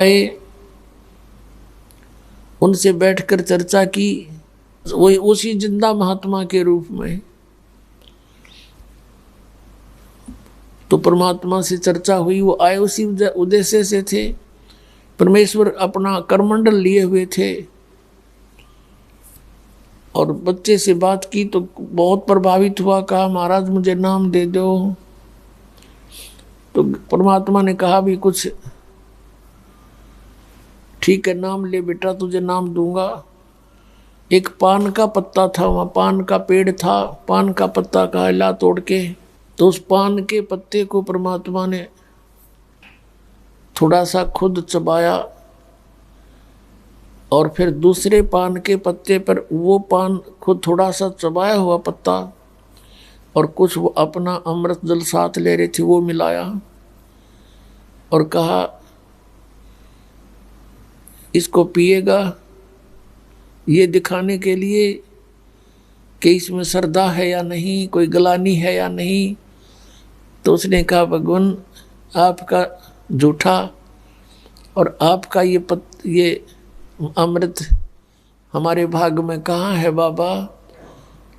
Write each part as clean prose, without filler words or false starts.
आए, उनसे बैठकर चर्चा की। वही उसी जिंदा महात्मा के रूप में तो परमात्मा से चर्चा हुई। वो आए उसी उद्देश्य से थे। परमेश्वर अपना करमंडल लिए हुए थे और बच्चे से बात की तो बहुत प्रभावित हुआ। कहा महाराज मुझे नाम दे दो। तो परमात्मा ने कहा भी कुछ ठीक है, नाम ले बेटा, तुझे नाम दूंगा। एक पान का पत्ता था, वहां पान का पेड़ था। पान का पत्ता का ला तोड़ के, तो उस पान के पत्ते को परमात्मा ने थोड़ा सा खुद चबाया और फिर दूसरे पान के पत्ते पर वो पान खुद थोड़ा सा चबाया हुआ पत्ता और कुछ वो अपना अमृत जल साथ ले रहे थे वो मिलाया और कहा इसको पिएगा, ये दिखाने के लिए कि इसमें श्रद्धा है या नहीं, कोई गलानी है या नहीं। तो उसने कहा भगवान आपका झूठा और आपका ये अमृत हमारे भाग में कहाँ है बाबा,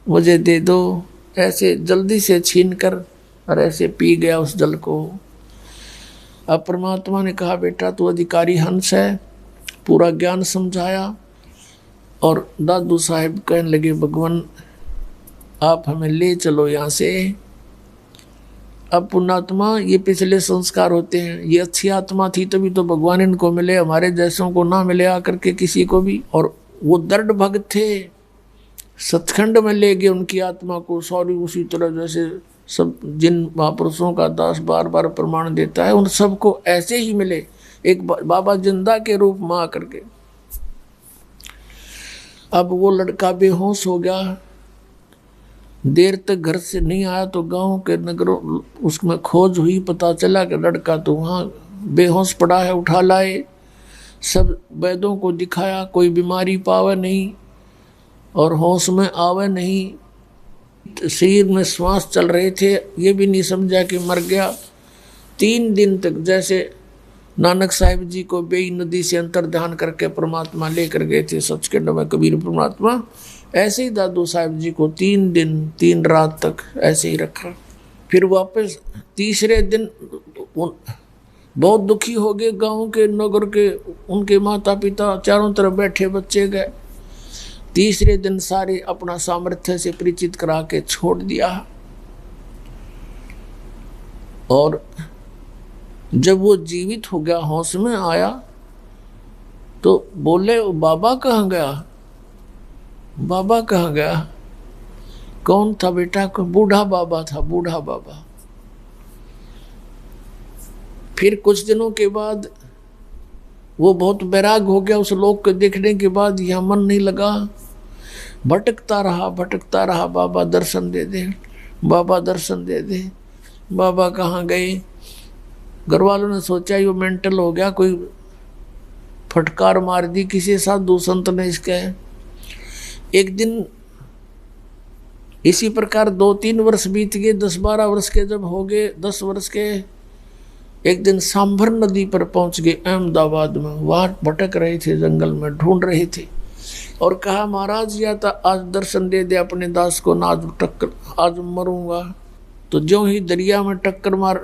मुझे दे दो। ऐसे जल्दी से छीन कर और ऐसे पी गया उस जल को। अब परमात्मा ने कहा बेटा तू अधिकारी हंस है, पूरा ज्ञान समझाया। और दादू साहिब कहने लगे भगवान आप हमें ले चलो यहाँ से। अब पुण्यात्मा ये पिछले संस्कार होते हैं। ये अच्छी आत्मा थी तभी तो भगवान इनको मिले, हमारे जैसों को ना मिले आकर के किसी को भी। और वो दृढ़ भक्त थे, सतखंड में ले गए उनकी आत्मा को। सॉरी उसी तरह जैसे सब जिन महापुरुषों का दास बार बार प्रमाण देता है, उन सबको ऐसे ही मिले एक बाबा जिंदा के रूप में आकर के। अब वो लड़का बेहोश हो गया, देर तक घर से नहीं आया तो गांव के नगरों उसमें खोज हुई, पता चला कि लड़का तो वहाँ बेहोश पड़ा है। उठा लाए, सब वैद्यों को दिखाया, कोई बीमारी पावे नहीं और होश में आवे नहीं। शरीर में श्वास चल रहे थे, ये भी नहीं समझा कि मर गया। 3 दिन तक जैसे नानक साहिब जी को बेई नदी से अंतर ध्यान करके परमात्मा लेकर गए थे सचखंड में कबीर परमात्मा, ऐसे ही दादू साहिब जी को 3 दिन 3 रात तक ऐसे ही रखा। फिर वापस तीसरे दिन बहुत दुखी हो गए गांव के नगर के, उनके माता पिता चारों तरफ बैठे बच्चे गए। तीसरे दिन सारे अपना सामर्थ्य से परिचित करा के छोड़ दिया। और जब वो जीवित हो गया, होश में आया, तो बोले बाबा कहाँ गया, बाबा कहाँ गया। कौन था बेटा को? बूढ़ा बाबा था, बूढ़ा बाबा। फिर कुछ दिनों के बाद वो बहुत बैराग हो गया उस लोक को देखने के बाद। यह मन नहीं लगा, भटकता रहा। बाबा दर्शन दे दे, बाबा दर्शन दे दे। बाबा कहाँ गए? घर वालों ने सोचा ये मेंटल हो गया, कोई फटकार मार दी किसी साधु संत ने इसके। एक दिन इसी प्रकार 2-3 वर्ष बीत गए। 10-12 वर्ष के जब हो गए, 10 वर्ष के, एक दिन सांभर नदी पर पहुंच गए अहमदाबाद में। वहां भटक रहे थे, जंगल में ढूंढ रहे थे और कहा महाराज या तो आज दर्शन दे दे अपने दास को, ना आज मरूंगा। तो ज्यों ही दरिया में टक्कर मार,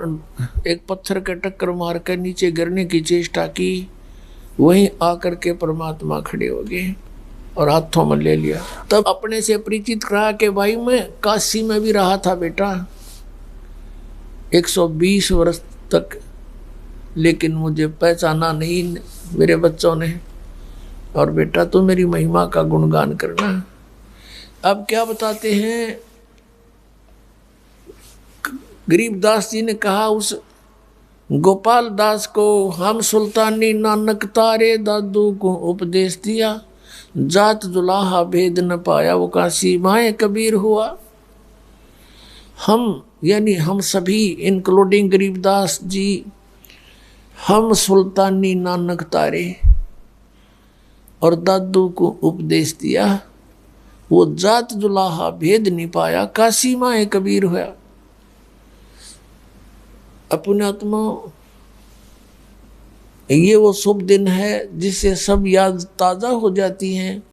एक पत्थर के टक्कर मार कर नीचे गिरने की चेष्टा की, वहीं आकर के परमात्मा खड़े हो गए और हाथों में ले लिया। तब अपने से परिचित करा के भाई मैं काशी में भी रहा था बेटा 120 वर्ष तक, लेकिन मुझे पहचाना नहीं मेरे बच्चों ने। और बेटा तो मेरी महिमा का गुणगान करना। अब क्या बताते हैं, गरीबदास जी ने कहा उस गोपाल दास को, हम सुल्तानी नानक तारे दादू को उपदेश दिया, जात जुलाहा भेद न पाया, वो काशी माए कबीर हुआ। हम यानी हम सभी इंक्लूडिंग गरीबदास जी, हम सुल्तानी नानक तारे और दादू को उपदेश दिया, वो जात जुलाहा भेद नहीं पाया, काशी माए कबीर हुआ। अपने आत्मा ये वो शुभ दिन है जिससे सब याद ताज़ा हो जाती हैं।